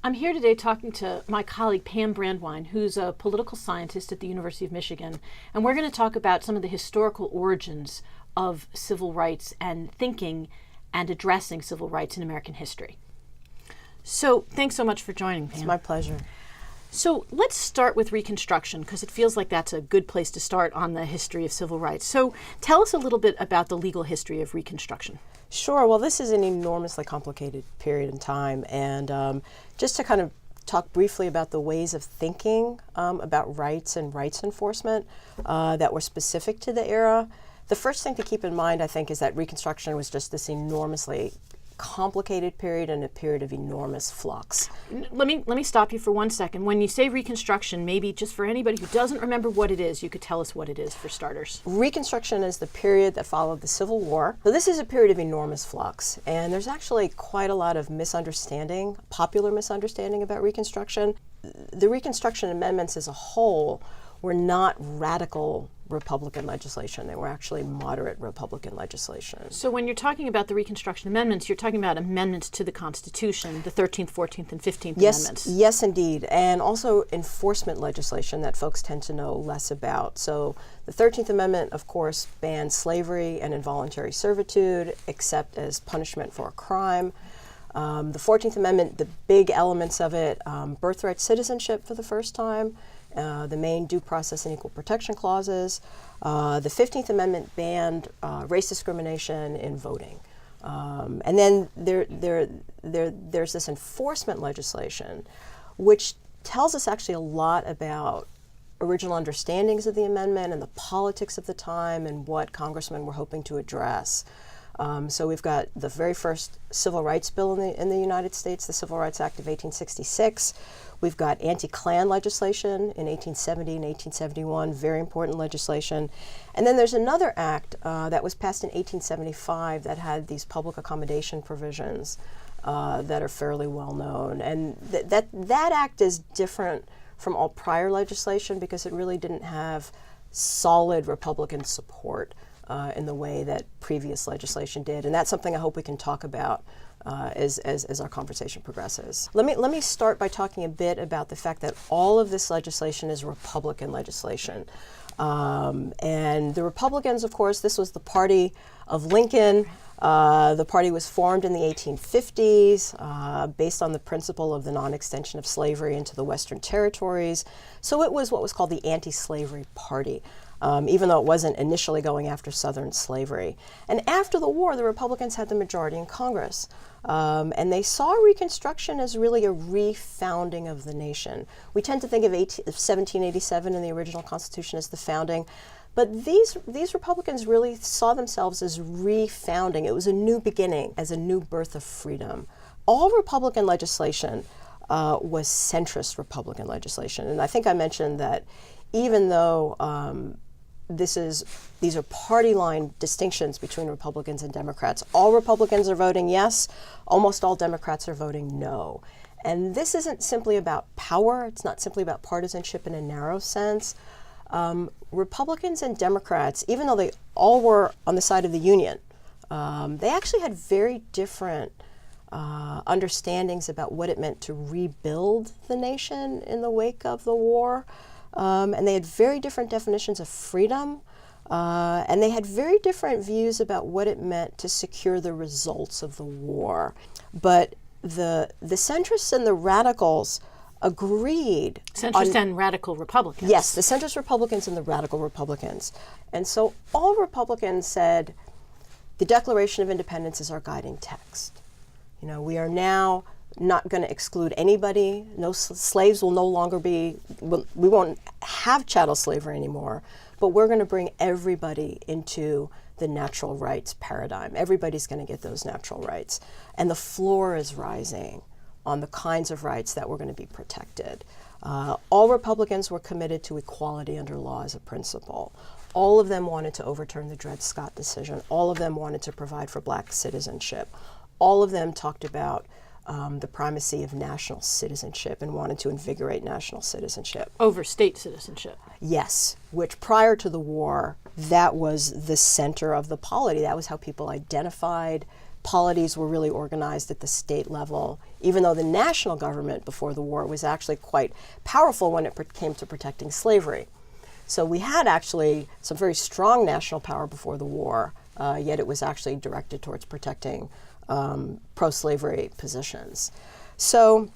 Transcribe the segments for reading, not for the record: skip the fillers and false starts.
I'm here today talking to my colleague Pam Brandwein, who's a political scientist at the University of Michigan, and we're going to talk about some of the historical origins of civil rights and thinking and addressing civil rights in American history. So thanks so much for joining, Pam. It's my pleasure. So let's start with Reconstruction, because it feels like that's a good place to start on the history of civil rights. So tell us a little bit about the legal history of Reconstruction. Sure. Well, this is an enormously complicated period in time. And just to kind of talk briefly about the ways of thinking about rights and rights enforcement that were specific to the era, the first thing to keep in mind, I think, is that Reconstruction was just this enormously complicated period and a period of enormous flux. Let me stop you for 1 second. When you say Reconstruction, maybe just for anybody who doesn't remember what it is, you could tell us what it is for starters. Reconstruction is the period that followed the Civil War. So this is a period of enormous flux, and there's actually quite a lot of misunderstanding, popular misunderstanding about Reconstruction. The Reconstruction amendments as a whole were not radical Republican legislation. They were actually moderate Republican legislation. So when you're talking about the Reconstruction Amendments, you're talking about amendments to the Constitution, the 13th, 14th, and 15th Amendments. Yes, indeed. And also enforcement legislation that folks tend to know less about. So the 13th Amendment, of course, banned slavery and involuntary servitude, except as punishment for a crime. The 14th Amendment, the big elements of it, birthright citizenship for the first time, the main due process and equal protection clauses. The 15th Amendment banned race discrimination in voting. And then there's this enforcement legislation, which tells us actually a lot about original understandings of the amendment and the politics of the time and what congressmen were hoping to address. So we've got the very first civil rights bill in the United States, the Civil Rights Act of 1866. We've got anti-Klan legislation in 1870 and 1871, very important legislation. And then there's another act that was passed in 1875 that had these public accommodation provisions that are fairly well known. And that act is different from all prior legislation because it really didn't have solid Republican support in the way that previous legislation did. And that's something I hope we can talk about as our conversation progresses. Let me start by talking a bit about the fact that all of this legislation is Republican legislation. And the Republicans, of course, this was the party of Lincoln. The party was formed in the 1850s based on the principle of the non-extension of slavery into the Western territories. So it was what was called the anti-slavery party. Even though it wasn't initially going after Southern slavery. And after the war, the Republicans had the majority in Congress. And they saw Reconstruction as really a refounding of the nation. We tend to think of 1787 in the original Constitution as the founding, but these Republicans really saw themselves as refounding. It was a new beginning, as a new birth of freedom. All Republican legislation was centrist Republican legislation. And I think I mentioned that even though these are party line distinctions between Republicans and Democrats. All Republicans are voting yes, almost all Democrats are voting no. And this isn't simply about power, it's not simply about partisanship in a narrow sense. Republicans and Democrats, even though they all were on the side of the Union, they actually had very different understandings about what it meant to rebuild the nation in the wake of the war. And they had very different definitions of freedom, and they had very different views about what it meant to secure the results of the war. But the centrists and the radicals agreed. Centrist and radical Republicans. Yes, the centrist Republicans and the radical Republicans. And so all Republicans said, the Declaration of Independence is our guiding text. You know, we are now not going to exclude anybody. No slaves will no longer be, we won't have chattel slavery anymore, but we're going to bring everybody into the natural rights paradigm. Everybody's going to get those natural rights. And the floor is rising on the kinds of rights that were going to be protected. All Republicans were committed to equality under law as a principle. All of them wanted to overturn the Dred Scott decision. All of them wanted to provide for black citizenship. All of them talked about the primacy of national citizenship and wanted to invigorate national citizenship. Over state citizenship. Yes, which prior to the war, that was the center of the polity. That was how people identified polities were really organized at the state level, even though the national government before the war was actually quite powerful when it came to protecting slavery. So we had actually some very strong national power before the war, yet it was actually directed towards protecting pro-slavery positions. So,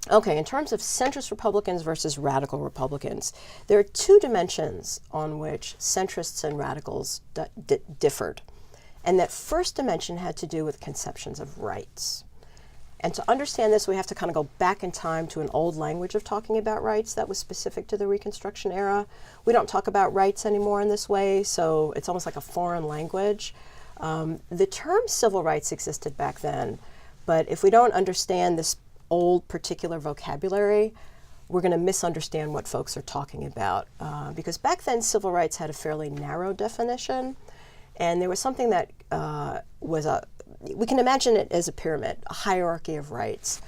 okay, in terms of centrist Republicans versus radical Republicans, there are two dimensions on which centrists and radicals differed. And that first dimension had to do with conceptions of rights. And to understand this, we have to kind of go back in time to an old language of talking about rights that was specific to the Reconstruction era. We don't talk about rights anymore in this way, so it's almost like a foreign language. The term civil rights existed back then, but if we don't understand this old particular vocabulary, we're going to misunderstand what folks are talking about. Because back then, civil rights had a fairly narrow definition, and there was something that we can imagine it as a pyramid, a hierarchy of rights.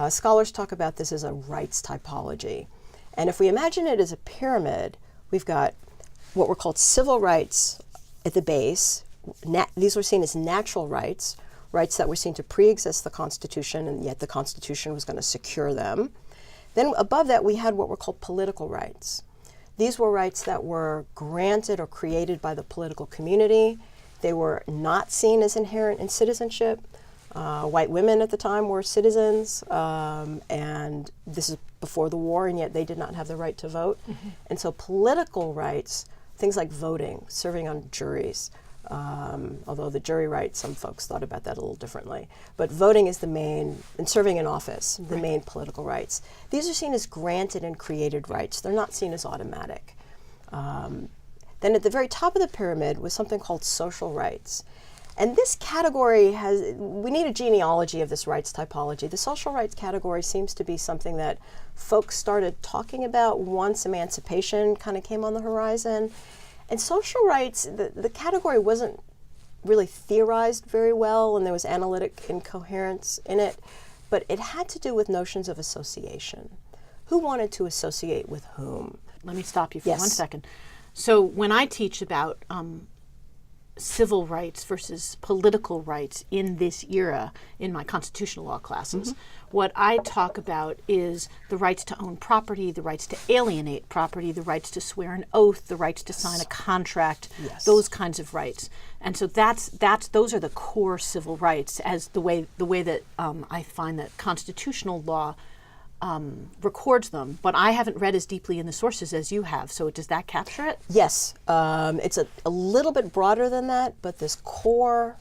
Scholars talk about this as a rights typology. And if we imagine it as a pyramid, we've got what were called civil rights at the base. These were seen as natural rights, rights that were seen to pre-exist the Constitution, and yet the Constitution was going to secure them. Then above that, we had what were called political rights. These were rights that were granted or created by the political community. They were not seen as inherent in citizenship. White women at the time were citizens, and this is before the war, and yet they did not have the right to vote. Mm-hmm. And so political rights, things like voting, serving on juries, although the jury rights, some folks thought about that a little differently. But voting is the main, and serving in office, the main political rights. These are seen as granted and created rights. They're not seen as automatic. Then at the very top of the pyramid was something called social rights. And this category we need a genealogy of this rights typology. The social rights category seems to be something that folks started talking about once emancipation kind of came on the horizon. And social rights, the category wasn't really theorized very well, and there was analytic incoherence in it, but it had to do with notions of association. Who wanted to associate with whom? Let me stop you for Yes. 1 second. So when I teach about civil rights versus political rights in this era in my constitutional law classes, what I talk about is the rights to own property, the rights to alienate property, the rights to swear an oath, the rights to sign a contract, those kinds of rights. And so those are the core civil rights as the way that I find that constitutional law records them, but I haven't read as deeply in the sources as you have. So does that capture it? Yes, it's a little bit broader than that, but this core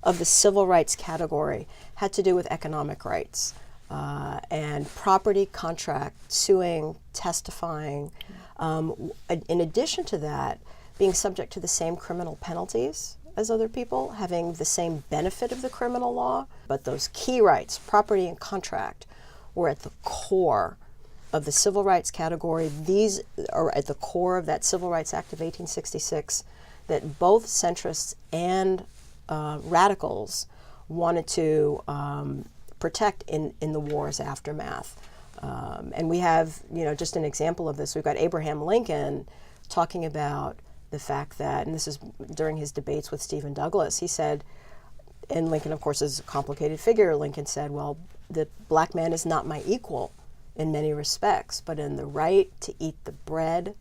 of the civil rights category had to do with economic rights and property, contract, suing, testifying. In addition to that, being subject to the same criminal penalties as other people, having the same benefit of the criminal law, but those key rights, property and contract, were at the core of the civil rights category. These are at the core of that Civil Rights Act of 1866 that both centrists and radicals wanted to protect in the war's aftermath. And we have, just an example of this. We've got Abraham Lincoln talking about the fact that, and this is during his debates with Stephen Douglas, he said, and Lincoln, of course, is a complicated figure. Lincoln said, well, the black man is not my equal in many respects, but in the right to eat the bread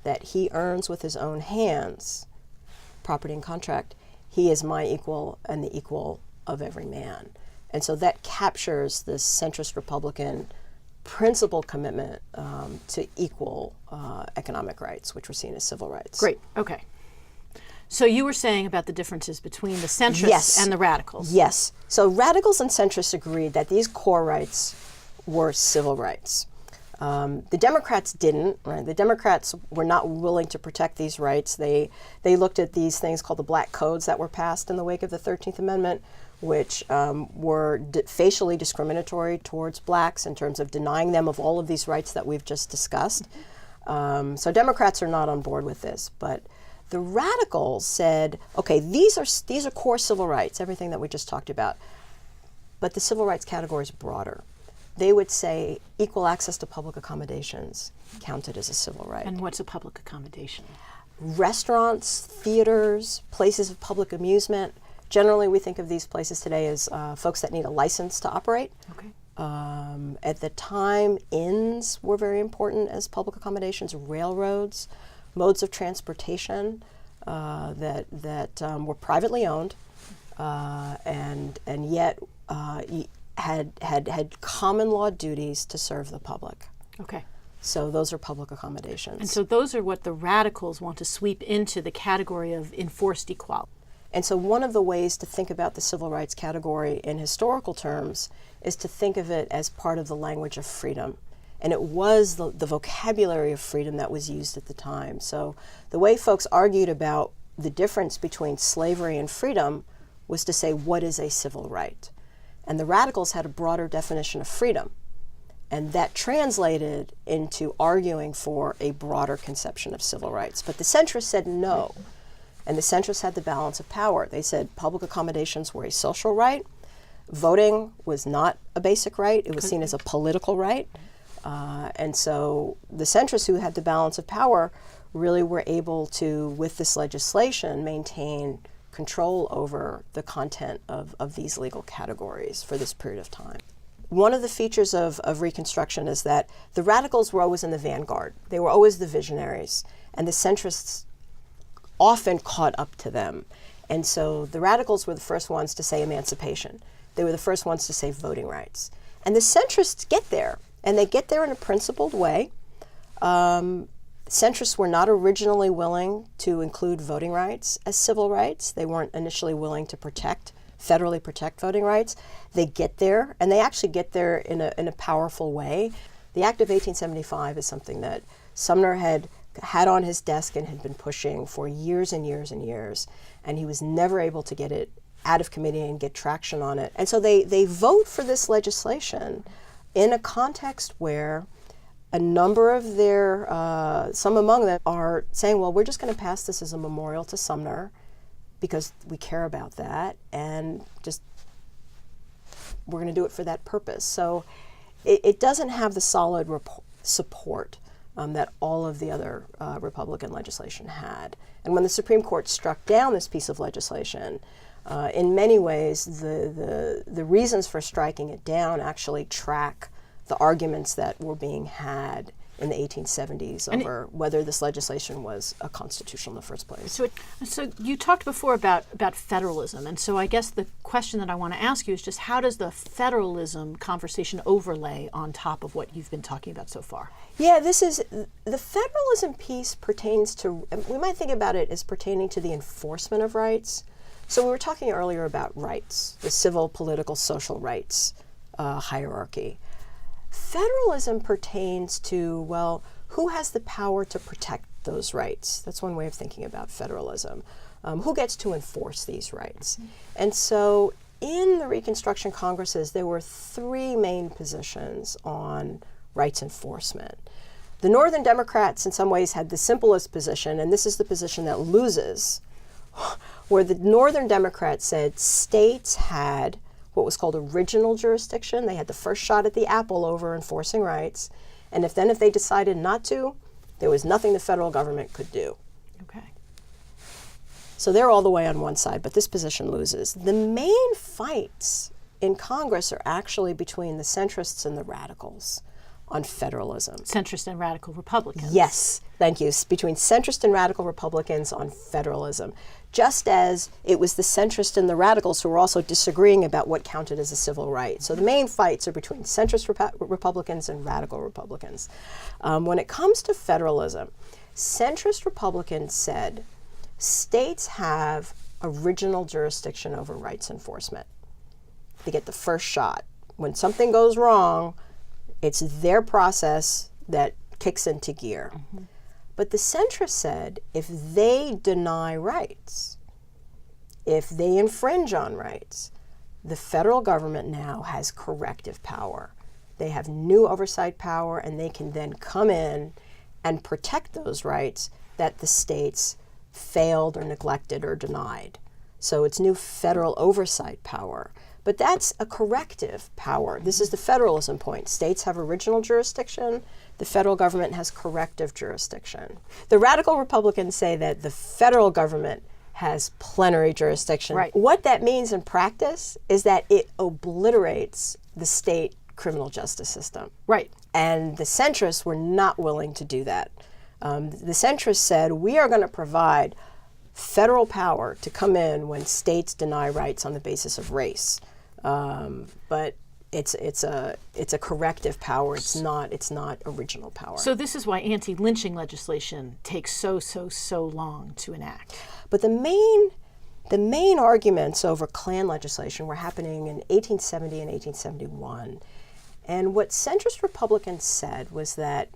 that he earns with his own hands, property and contract, he is my equal and the equal of every man. And so that captures this centrist Republican principal commitment to equal economic rights, which were seen as civil rights. Great. Okay. So you were saying about the differences between the centrists and the radicals. Yes. So radicals and centrists agreed that these core rights were civil rights. The Democrats didn't. Right? The Democrats were not willing to protect these rights. They looked at these things called the Black Codes that were passed in the wake of the 13th Amendment, which were facially discriminatory towards blacks in terms of denying them of all of these rights that we've just discussed. So Democrats are not on board with this, but the radicals said, okay, these are core civil rights, everything that we just talked about, but the civil rights category is broader. They would say equal access to public accommodations counted as a civil right. And what's a public accommodation? Restaurants, theaters, places of public amusement, Generally, we think of these places today as folks that need a license to operate. Okay. At the time, inns were very important as public accommodations, railroads, modes of transportation that were privately owned, and yet had common law duties to serve the public. Okay. So those are public accommodations. And so those are what the radicals want to sweep into the category of enforced equality. And so one of the ways to think about the civil rights category in historical terms is to think of it as part of the language of freedom. And it was the vocabulary of freedom that was used at the time. So the way folks argued about the difference between slavery and freedom was to say, what is a civil right? And the radicals had a broader definition of freedom. And that translated into arguing for a broader conception of civil rights. But the centrists said no. And the centrists had the balance of power. They said public accommodations were a social right. Voting was not a basic right. It was seen as a political right. And so the centrists, who had the balance of power, really were able to, with this legislation, maintain control over the content of these legal categories for this period of time. One of the features of Reconstruction is that the radicals were always in the vanguard. They were always the visionaries, and the centrists often caught up to them. And so the radicals were the first ones to say emancipation. They were the first ones to say voting rights. And the centrists get there, and they get there in a principled way. Centrists were not originally willing to include voting rights as civil rights. They weren't initially willing to federally protect voting rights. They get there, and they actually get there in a powerful way. The Act of 1875 is something that Sumner had on his desk and had been pushing for years and years and years, and he was never able to get it out of committee and get traction on it. And so they vote for this legislation in a context where a number of some among them are saying, well, we're just going to pass this as a memorial to Sumner because we care about that, and just we're going to do it for that purpose. So it doesn't have the solid support that all of the other Republican legislation had. And when the Supreme Court struck down this piece of legislation, in many ways, the reasons for striking it down actually track the arguments that were being had in the 1870s over whether this legislation was constitutional in the first place. So you talked before about federalism, and so I guess the question that I want to ask you is just how does the federalism conversation overlay on top of what you've been talking about so far? Yeah, the federalism piece pertains to, we might think about it as pertaining to the enforcement of rights. So we were talking earlier about rights, the civil, political, social rights hierarchy. Federalism pertains to, well, who has the power to protect those rights? That's one way of thinking about federalism. Who gets to enforce these rights? Mm-hmm. And so in the Reconstruction Congresses, there were three main positions on rights enforcement. The Northern Democrats in some ways had the simplest position, and this is the position that loses, where the Northern Democrats said states had what was called original jurisdiction. They had the first shot at the apple over enforcing rights. And if they decided not to, there was nothing the federal government could do. Okay. So they're all the way on one side, but this position loses. The main fights in Congress are actually between the centrists and the radicals on federalism. Centrist and radical Republicans. Yes, thank you. Between centrist and radical Republicans on federalism. Just as it was the centrist and the radicals who were also disagreeing about what counted as a civil right. So the main fights are between centrist Republicans and radical Republicans. When it comes to federalism, centrist Republicans said states have original jurisdiction over rights enforcement. They get the first shot. When something goes wrong, it's their process that kicks into gear. Mm-hmm. But the centrists said if they deny rights, if they infringe on rights, the federal government now has corrective power. They have new oversight power, and they can then come in and protect those rights that the states failed or neglected or denied. So it's new federal oversight power. But that's a corrective power. This is the federalism point. States have original jurisdiction. The federal government has corrective jurisdiction. The radical Republicans say that the federal government has plenary jurisdiction. Right. What that means in practice is that it obliterates the state criminal justice system. Right. And the centrists were not willing to do that. The centrists said, we are going to provide federal power to come in when states deny rights on the basis of race. But it's a corrective power. It's not original power. So this is why anti-lynching legislation takes so long to enact. But the main arguments over Klan legislation were happening in 1870 and 1871. And what centrist Republicans said was that,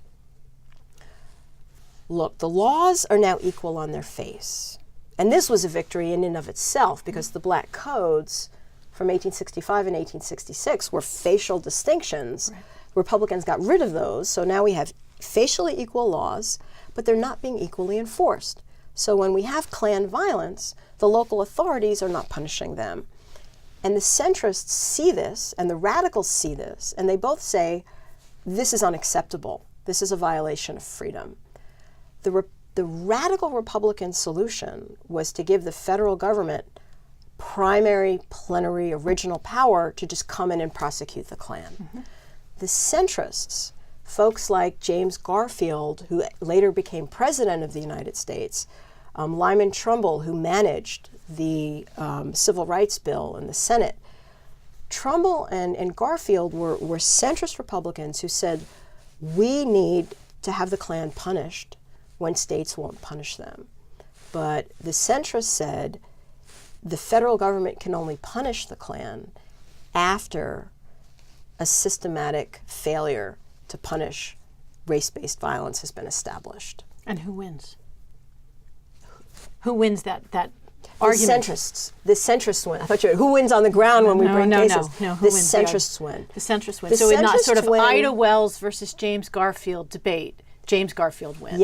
look, the laws are now equal on their face. And this was a victory in and of itself, because the black codes from 1865 and 1866 were facial distinctions. Right. Republicans got rid of those, so now we have facially equal laws, but they're not being equally enforced. So when we have Klan violence, the local authorities are not punishing them. And the centrists see this, and the radicals see this, and they both say, this is unacceptable. This is a violation of freedom. The radical Republican solution was to give the federal government primary, plenary, original power to just come in and prosecute the Klan. Mm-hmm. The centrists, folks like James Garfield, who later became president of the United States, Lyman Trumbull, who managed the Civil Rights Bill in the Senate. Trumbull and Garfield were centrist Republicans who said, we need to have the Klan punished when states won't punish them. But the centrists said the federal government can only punish the Klan after a systematic failure to punish race-based violence has been established. And who wins? Who wins that argument? The centrists win. I thought you were, who wins on the ground when we bring cases? No, the centrists win. The centrists win. So in that sort of Ida Wells versus James Garfield debate, James Garfield wins.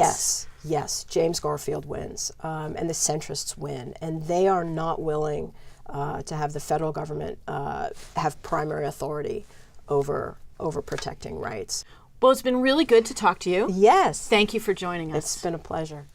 Yes, James Garfield wins, and the centrists win, and they are not willing to have the federal government have primary authority over protecting rights. Well, it's been really good to talk to you. Yes. Thank you for joining us. It's been a pleasure.